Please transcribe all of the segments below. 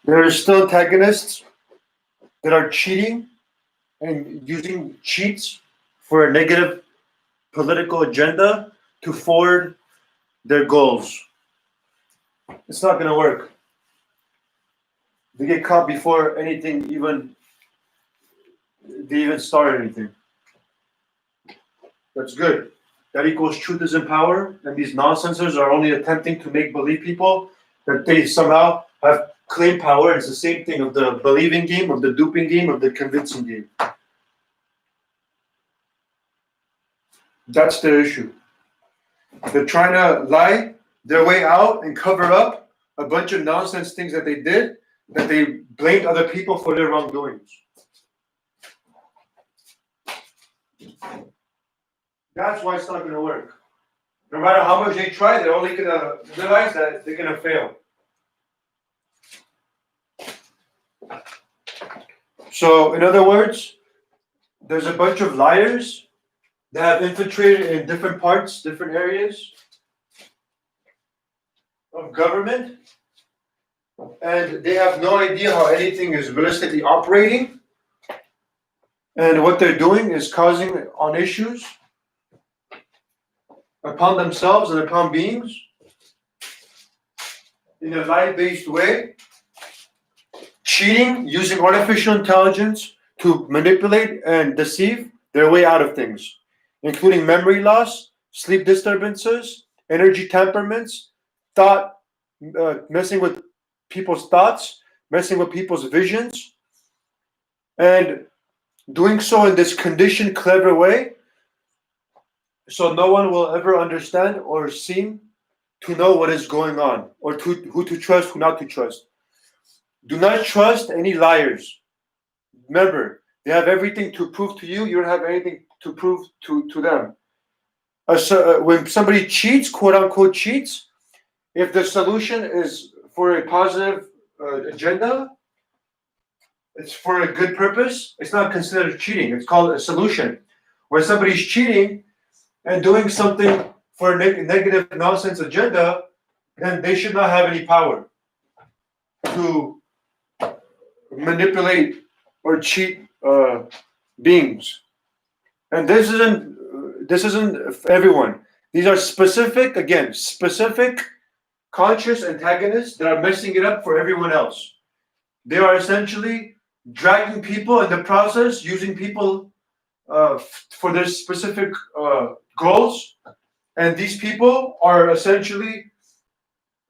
There are still antagonists that are cheating and using cheats for a negative political agenda to forward their goals. It's not going to work. They get caught before anything they even start anything. That's good. That equals truth is in power, and these nonsensers are only attempting to make believe people that they somehow have claimed power. It's the same thing of the believing game, of the duping game, of the convincing game. That's the issue. They're trying to lie their way out and cover up a bunch of nonsense things that they did, that they blamed other people for their wrongdoings. That's why it's not going to work. No matter how much they try, they're only going to realize that they're going to fail. So, in other words, there's a bunch of liars that have infiltrated in different parts, different areas of government, and they have no idea how anything is realistically operating. And what they're doing is causing on issues upon themselves and upon beings in a lie-based way, cheating, using artificial intelligence to manipulate and deceive their way out of things, including memory loss, sleep disturbances, energy temperaments, messing with people's thoughts, messing with people's visions, and doing so in this conditioned, clever way, so no one will ever understand or seem to know what is going on, or who to trust, who not to trust. Do not trust any liars. Remember, they have everything to prove to you. You don't have anything to prove to them. When somebody cheats, quote unquote cheats, if the solution is for a positive agenda, it's for a good purpose, it's not considered cheating. It's called a solution. When somebody's cheating and doing something for a negative nonsense agenda, then they should not have any power to manipulate or cheat beings. And this isn't everyone. These are specific conscious antagonists that are messing it up for everyone else. They are essentially dragging people in the process, using people for their specific goals, and these people are essentially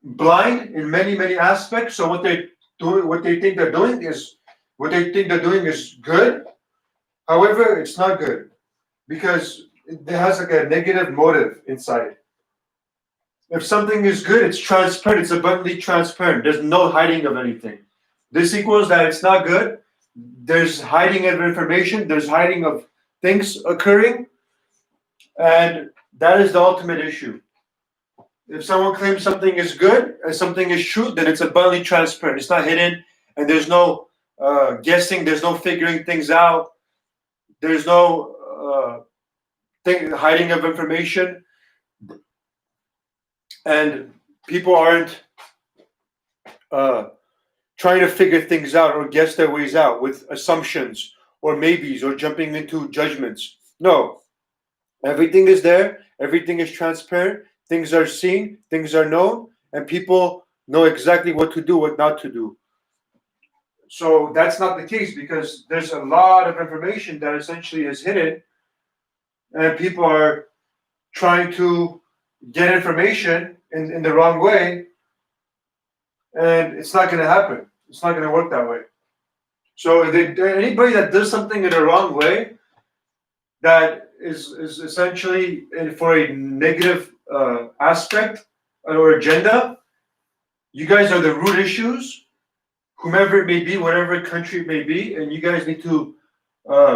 blind in many aspects. So what they think they're doing is good. However, it's not good because it has like a negative motive inside. If something is good, it's transparent. It's abundantly transparent. There's no hiding of anything. This equals that it's not good. There's hiding of information. There's hiding of things occurring. And that is the ultimate issue. If someone claims something is good and something is true, then it's abundantly transparent. It's not hidden, and there's no guessing. There's no figuring things out. There's no hiding of information. And people aren't trying to figure things out or guess their ways out with assumptions or maybes or jumping into judgments. No. Everything is there. Everything is transparent. Things are seen. Things are known. And people know exactly what to do, what not to do. So that's not the case because there's a lot of information that essentially is hidden. And people are trying to get information in the wrong way. And it's not going to happen. It's not going to work that way. So anybody that does something in the wrong way, that is essentially for a negative aspect or agenda, you guys are the root issues, whomever it may be, whatever country it may be, and you guys need to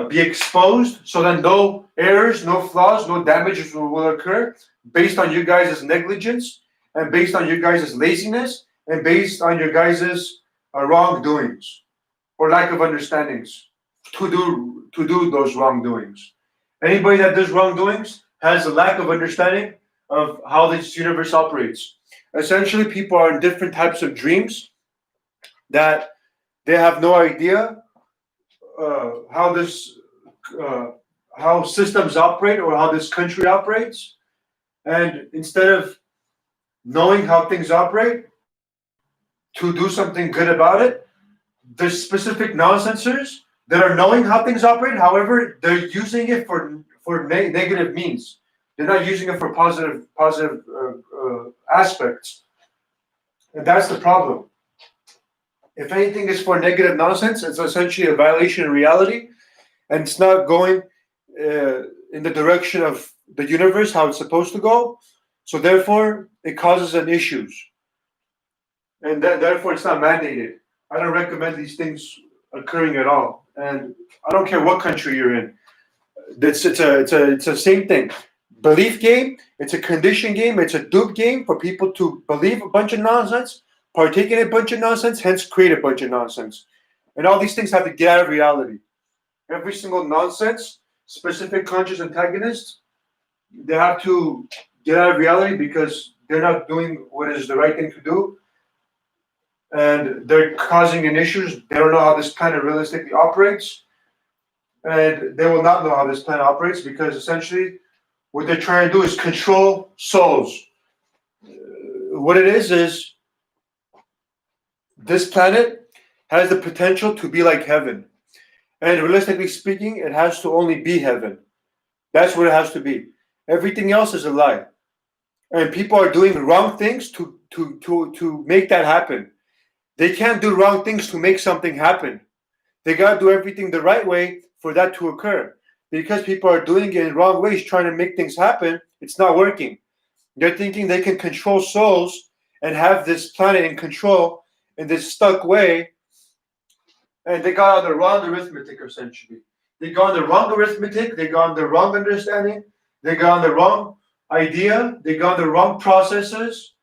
be exposed so that no errors, no flaws, no damages will occur based on you guys' negligence and based on you guys' laziness and based on your guys' wrongdoings or lack of understandings to do those wrongdoings. Anybody that does wrongdoings has a lack of understanding of how this universe operates. Essentially, people are in different types of dreams that they have no idea how this uh, how systems operate or how this country operates, and instead of knowing how things operate to do something good about it, there's specific nonsensers that are knowing how things operate. However, they're using it for negative means. They're not using it for positive aspects, and that's the problem. If anything is for negative nonsense, it's essentially a violation of reality, and it's not going in the direction of the universe how it's supposed to go. So therefore, it causes an issues, and therefore it's not mandated. I don't recommend these things occurring at all, and I don't care what country you're in. It's a same thing. Belief game. It's a condition game. It's a dupe game for people to believe a bunch of nonsense, partake in a bunch of nonsense, hence create a bunch of nonsense, and all these things have to get out of reality. Every single nonsense, specific conscious antagonists, they have to get out of reality because they're not doing what is the right thing to do, and they're causing an issues. They don't know how this planet realistically operates, and they will not know how this planet operates because essentially what they're trying to do is control souls. What it is this planet has the potential to be like heaven, and realistically speaking, it has to only be heaven. That's what it has to be. Everything else is a lie, and people are doing wrong things to make that happen. They can't do wrong things to make something happen. They got to do everything the right way for that to occur. Because people are doing it in wrong ways, trying to make things happen, it's not working. They're thinking they can control souls and have this planet in control in this stuck way, and they got on the wrong arithmetic, essentially. They got on the wrong arithmetic, they got on the wrong understanding, they got on the wrong idea, they got on the wrong processes,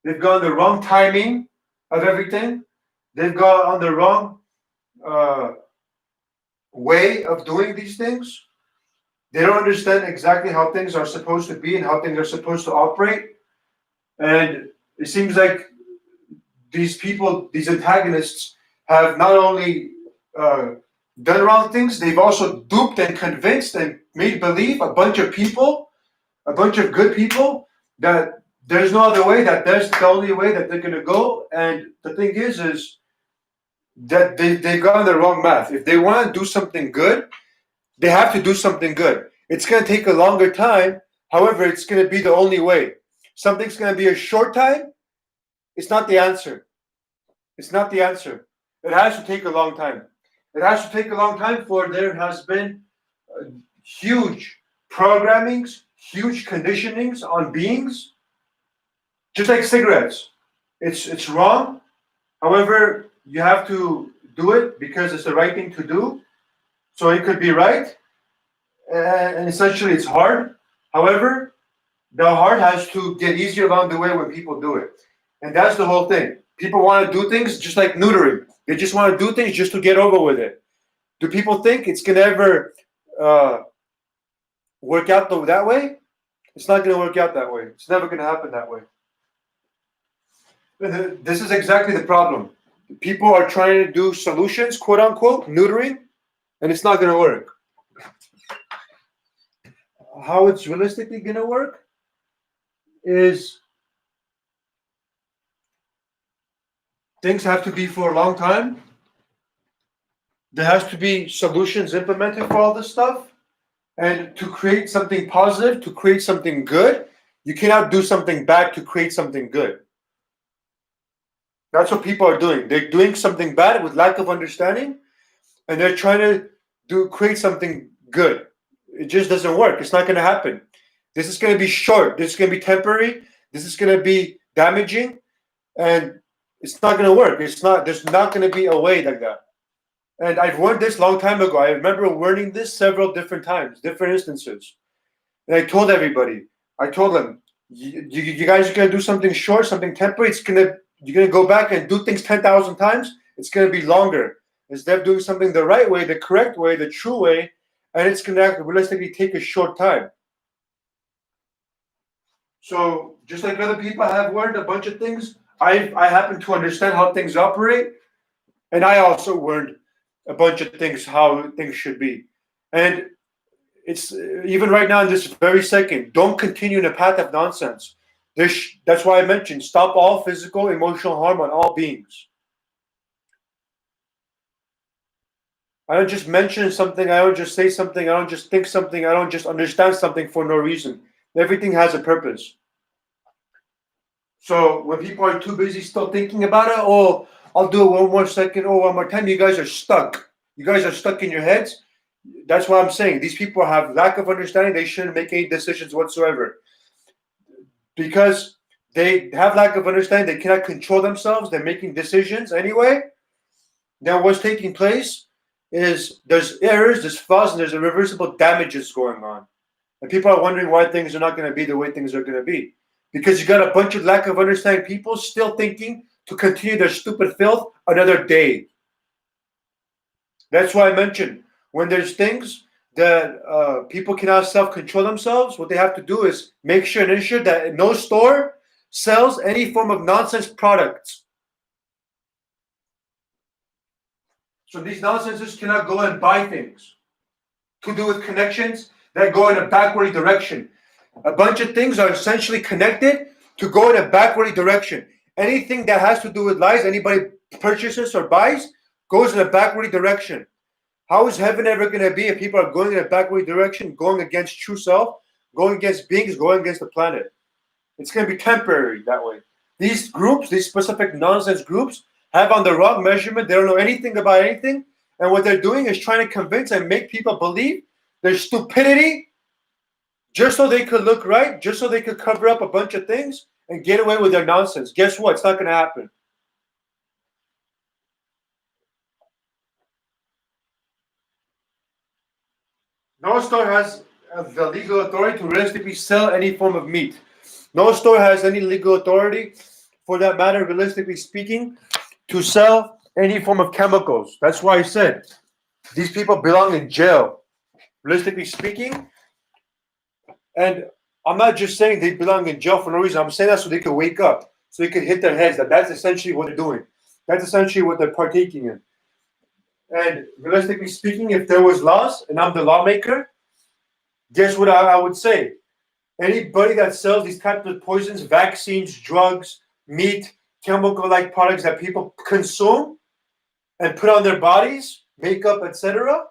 they've got on the wrong timing of everything, they've got on the wrong uh, way of doing these things. They don't understand exactly how things are supposed to be and how things are supposed to operate. And it seems like these people, these antagonists, have not only done wrong things, they've also duped and convinced and made believe a bunch of people, a bunch of good people, that there's no other way, that there's the only way that they're going to go. And the thing is that they've gone the wrong math. If they want to do something good, they have to do something good. It's going to take a longer time. However, it's going to be the only way. Something's going to be a short time. It's not the answer. It's not the answer. It has to take a long time. It has to take a long time for there has been huge programmings, huge conditionings on beings, just like cigarettes. It's wrong. However, you have to do it because it's the right thing to do. So it could be right, and essentially it's hard. However, the hard has to get easier along the way when people do it. And that's the whole thing. People want to do things just like neutering. They just want to do things just to get over with it. Do people think it's going to ever work out that way? It's not going to work out that way. It's never going to happen that way. This is exactly the problem. People are trying to do solutions, quote unquote, neutering, and it's not going to work. How it's realistically going to work is things have to be for a long time. There has to be solutions implemented for all this stuff. And to create something positive, to create something good, you cannot do something bad to create something good. That's what people are doing. They're doing something bad with lack of understanding, and they're trying to create something good. It just doesn't work. It's not going to happen. This is going to be short. This is going to be temporary. This is going to be damaging, and it's not going to work. It's not. There's not going to be a way like that. And I've learned this long time ago. I remember learning this several different times, different instances. And I told everybody. I told them, you guys are going to do something short, something temporary. You're going to go back and do things 10,000 times. It's going to be longer. Instead of doing something the right way, the correct way, the true way, and it's going to realistically take a short time. So just like other people have learned a bunch of things, I happen to understand how things operate. And I also learned a bunch of things how things should be. And it's even right now in this very second, don't continue in a path of nonsense. That's why I mentioned stop all physical, emotional harm on all beings. I don't just mention something, I don't just say something, I don't just think something, I don't just understand something for no reason. Everything has a purpose. So when people are too busy still thinking about it, oh, I'll do it one more second, oh, one more time, you guys are stuck. You guys are stuck in your heads. That's what I'm saying. These people have lack of understanding. They shouldn't make any decisions whatsoever because they have lack of understanding. They cannot control themselves. They're making decisions anyway. Now, what's taking place is there's errors, there's flaws, and there's irreversible damages going on. And people are wondering why things are not going to be the way things are going to be. Because you got a bunch of lack of understanding people still thinking to continue their stupid filth another day. That's why I mentioned when there's things that people cannot self-control themselves, what they have to do is make sure and ensure that no store sells any form of nonsense products. So these nonsenses cannot go and buy things to do with connections that go in a backward direction. A bunch of things are essentially connected to go in a backward direction. Anything that has to do with lies, anybody purchases or buys, goes in a backward direction. How is heaven ever going to be if people are going in a backward direction, going against true self, going against beings, going against the planet? It's going to be temporary that way. These groups, these specific nonsense groups, have on the wrong measurement. They don't know anything about anything. And what they're doing is trying to convince and make people believe their stupidity just so they could look right, just so they could cover up a bunch of things and get away with their nonsense. Guess what? It's not going to happen. No store has the legal authority to realistically sell any form of meat. No store has any legal authority, for that matter, realistically speaking, to sell any form of chemicals. That's why I said these people belong in jail, realistically speaking. And I'm not just saying they belong in jail for no reason. I'm saying that so they can wake up, so they can hit their heads. That's essentially what they're doing. That's essentially what they're partaking in. And realistically speaking, if there was laws and I'm the lawmaker, guess what I would say? Anybody that sells these types of poisons, vaccines, drugs, meat, chemical-like products that people consume and put on their bodies, makeup, etc.,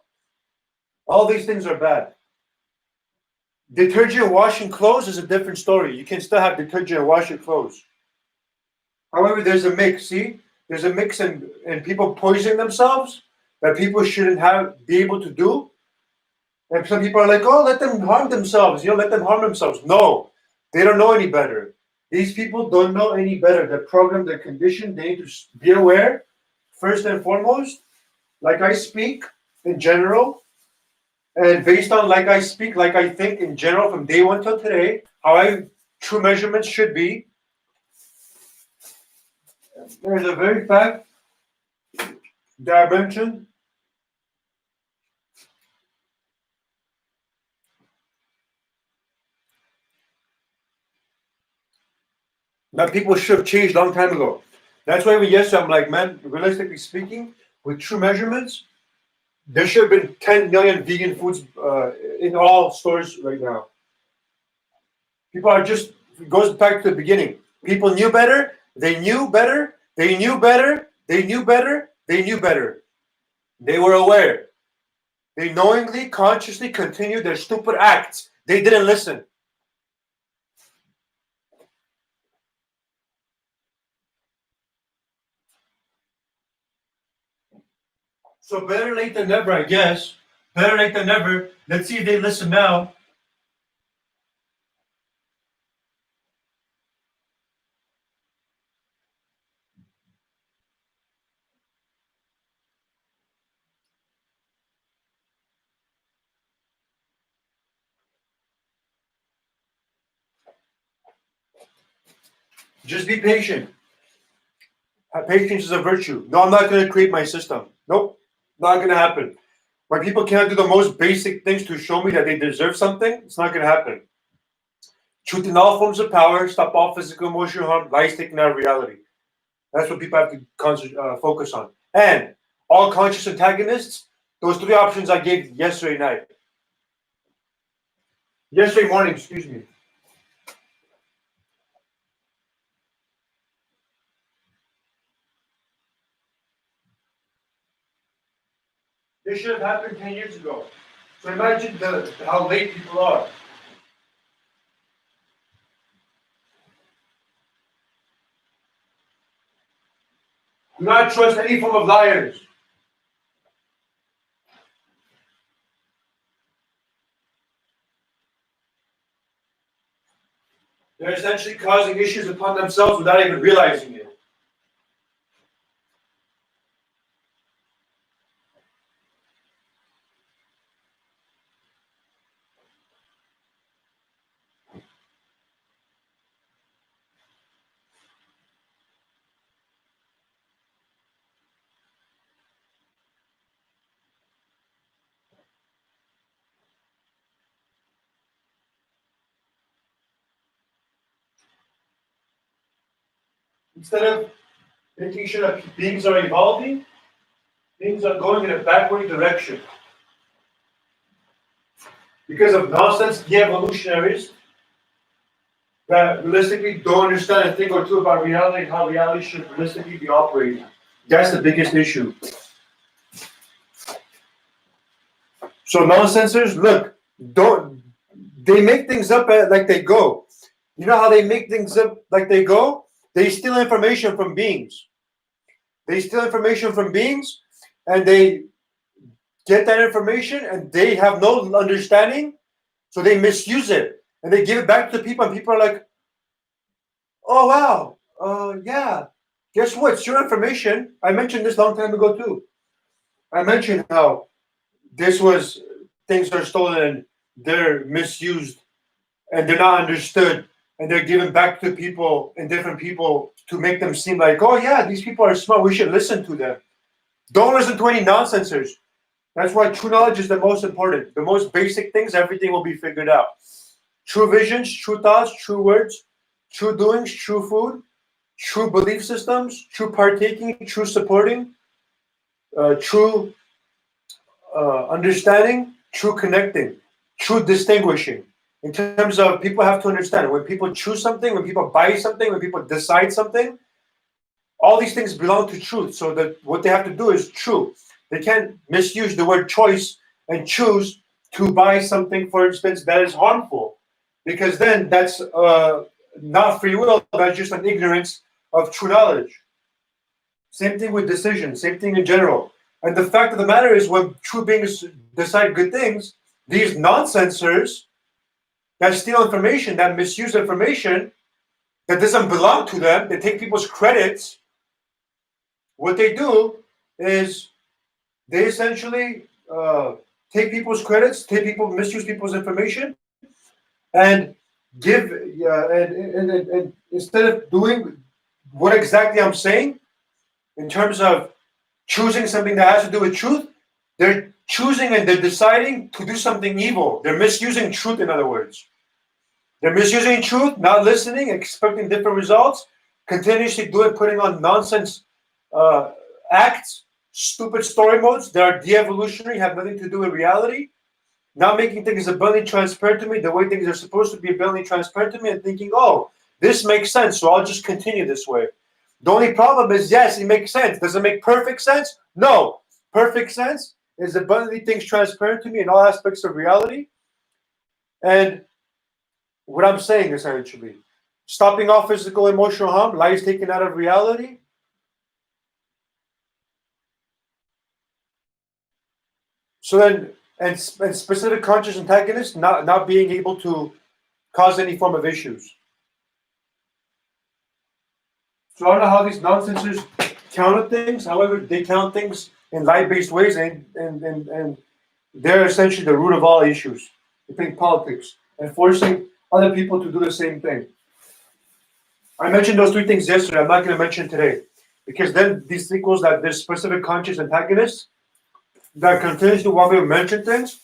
all these things are bad. Detergent washing clothes is a different story. You can still have detergent wash your clothes. However, there's a mix. See, there's a mix, and people poisoning themselves that people shouldn't be able to do. And some people are like, "Oh, let them harm themselves. Let them harm themselves." No, they don't know any better. These people don't know any better. They're programmed, they're conditioned. They need to be aware, first and foremost, like I speak in general, and based on like I speak, like I think in general from day one till today, how true measurements should be. There's a very fact that I mentioned that people should have changed a long time ago. That's why yesterday I'm like, man, realistically speaking, with true measurements, there should have been 10 million vegan foods in all stores right now. People are just, it goes back to the beginning. People knew better, they knew better, they knew better, they knew better, they knew better. They were aware. They knowingly, consciously continued their stupid acts. They didn't listen. So better late than never, I guess. Better late than never. Let's see if they listen now. Just be patient. Patience is a virtue. No, I'm not going to create my system. Nope, not going to happen. When people can't do the most basic things to show me that they deserve something, it's not going to happen. Truth in all forms of power, stop all physical, emotional harm, lies taken out of reality. That's what people have to focus on. and all conscious antagonists. Those three options I gave yesterday night. Yesterday morning, excuse me. This should have happened 10 years ago. So imagine how late people are. Do not trust any form of liars. They're essentially causing issues upon themselves without even realizing it. Instead of making sure that beings are evolving, things are going in a backward direction. Because of nonsense de-evolutionaries that realistically don't understand a thing or two about reality and how reality should realistically be operating. That's the biggest issue. So nonsensers, look, don't they make things up like they go. You know how they make things up like they go? They steal information from beings. They steal information from beings and they get that information and they have no understanding, so they misuse it and they give it back to people, and people are like, "Oh wow, yeah. Guess what? It's your information." I mentioned this long time ago too. I mentioned how this was things are stolen and they're misused and they're not understood and they're given back to people and different people to make them seem like, oh yeah, these people are smart. We should listen to them. Don't listen to any nonsensers. That's why true knowledge is the most important. The most basic things, everything will be figured out. True visions, true thoughts, true words, true doings, true food, true belief systems, true partaking, true supporting, true understanding, true connecting, true distinguishing. In terms of people have to understand when people choose something, when people buy something, when people decide something, all these things belong to truth. So that what they have to do is true. They can't misuse the word choice and choose to buy something, for instance, that is harmful, because then that's not free will. That's just an ignorance of true knowledge. Same thing with decision. Same thing in general. And the fact of the matter is, when true beings decide good things, these nonsensers that steal information, that misuse information, that doesn't belong to them, they take people's credits. What they do is they essentially take people's credits, misuse people's information, and give and instead of doing what exactly I'm saying in terms of choosing something that has to do with truth, they're choosing and they're deciding to do something evil. They're misusing truth, in other words. They're misusing truth, not listening, expecting different results, continuously putting on nonsense acts, stupid story modes that are de-evolutionary, have nothing to do with reality, not making things abundantly transparent to me the way things are supposed to be abundantly transparent to me, and thinking, oh, this makes sense, so I'll just continue this way. The only problem is, yes, it makes sense. Does it make perfect sense? No. Perfect sense is abundantly things transparent to me in all aspects of reality. And what I'm saying essentially, stopping all physical, emotional harm, lies taken out of reality. So then, and specific conscious antagonists not being able to cause any form of issues. So I don't know how these nonsensers count things. However, they count things in light-based ways, and they're essentially the root of all issues. They think politics and forcing other people to do the same thing. I mentioned those three things yesterday. I'm not going to mention today, because then this equals that there's specific conscious antagonists that continues to want me to mention things.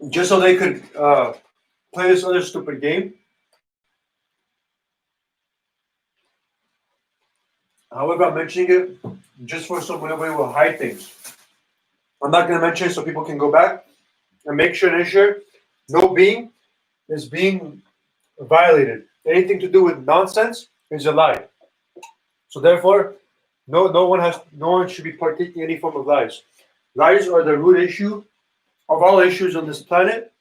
Just so they could play this other stupid game. However, I'm mentioning it just for so nobody will hide things. I'm not going to mention it so people can go back and make sure and ensure no being is being violated. Anything to do with nonsense is a lie. So therefore, no one should be partaking in any form of lies. Lies are the root issue of all issues on this planet,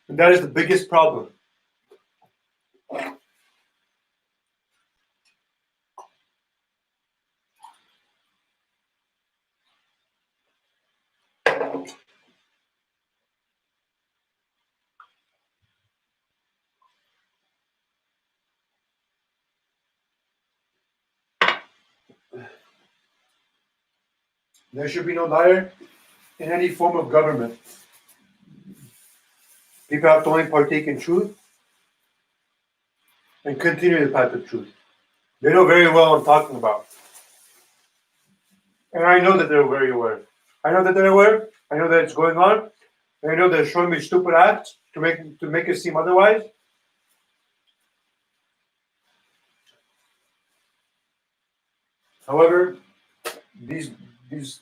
and that is the biggest problem. There should be no liar in any form of government. People have to only partake in truth and continue the path of truth. They know very well what I'm talking about. And I know that they're very aware. I know that they're aware. I know that it's going on. And I know they're showing me stupid acts to make it seem otherwise. However, these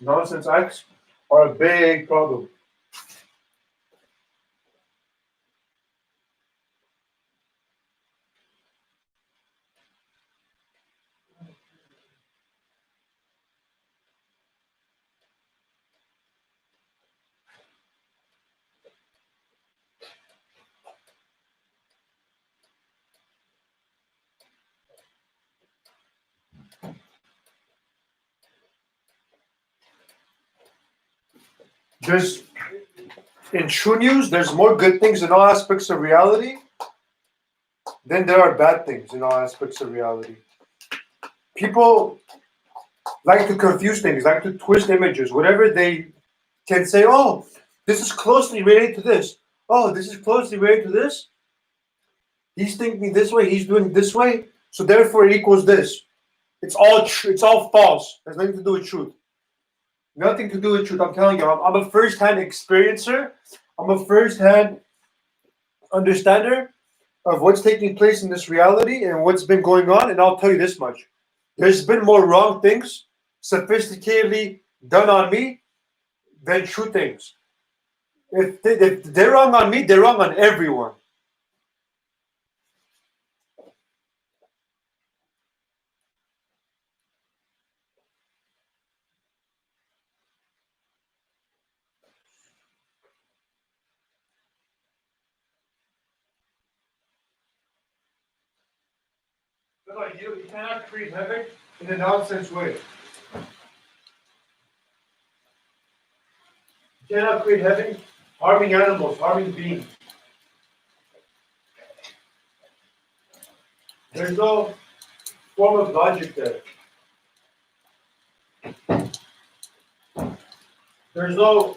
nonsense acts are a big problem. There's in true news, there's more good things in all aspects of reality than there are bad things in all aspects of reality. People like to confuse things, like to twist images, whatever they can say, oh, this is closely related to this. Oh, this is closely related to this. He's thinking this way, he's doing this way, so therefore it equals this. It's all false. It has nothing to do with truth. Nothing to do with truth. I'm telling you, I'm a first-hand experiencer. I'm a first-hand understander of what's taking place in this reality and what's been going on. And I'll tell you this much: there's been more wrong things sophisticatedly done on me than true things. If they're wrong on me, they're wrong on everyone. No, you cannot create havoc in a nonsense way. You cannot create havoc harming animals, harming beings. There's no form of logic there. There's no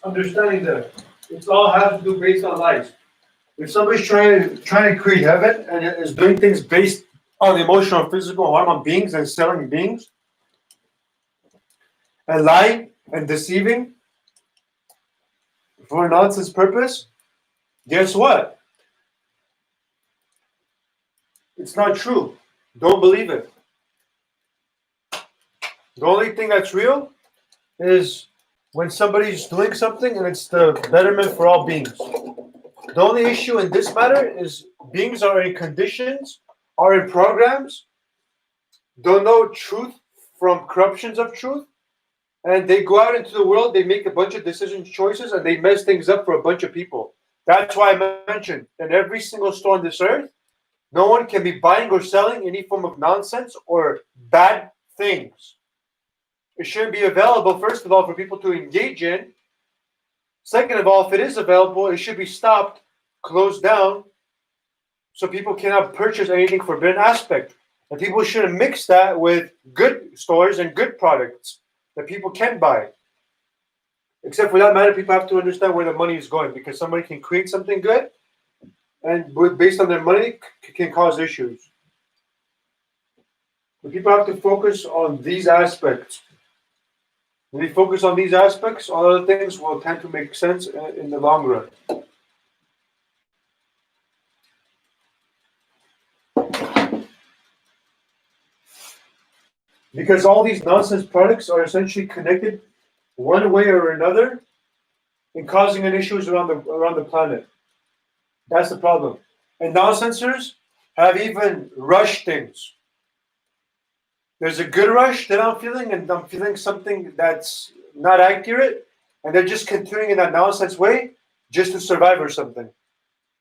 understanding there. It's all has to do based on lies. If somebody's trying to create heaven and is doing things based on emotional and physical harm on beings and selling beings and lying and deceiving for a nonsense purpose, guess what? It's not true. Don't believe it. The only thing that's real is when somebody's doing something and it's the betterment for all beings. The only issue in this matter is beings are in conditions, are in programs, don't know truth from corruptions of truth, and they go out into the world, they make a bunch of decision choices, and they mess things up for a bunch of people. That's why I mentioned in every single store on this earth, no one can be buying or selling any form of nonsense or bad things. It shouldn't be available, first of all, for people to engage in. Second of all, if it is available, it should be stopped, closed down, so people cannot purchase anything forbidden aspect. And people shouldn't mix that with good stores and good products that people can buy. Except for that matter, people have to understand where the money is going, because somebody can create something good and based on their money can cause issues. But people have to focus on these aspects. When we focus on these aspects, all other things will tend to make sense in the long run. Because all these nonsense products are essentially connected one way or another and causing an issues around the planet. That's the problem. And nonsensers have even rushed things. There's a good rush that I'm feeling, and I'm feeling something that's not accurate, and they're just continuing in that nonsense way just to survive or something.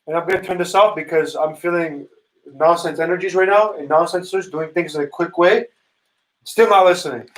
And I'm gonna turn this off because I'm feeling nonsense energies right now and nonsensers doing things in a quick way. Still not listening.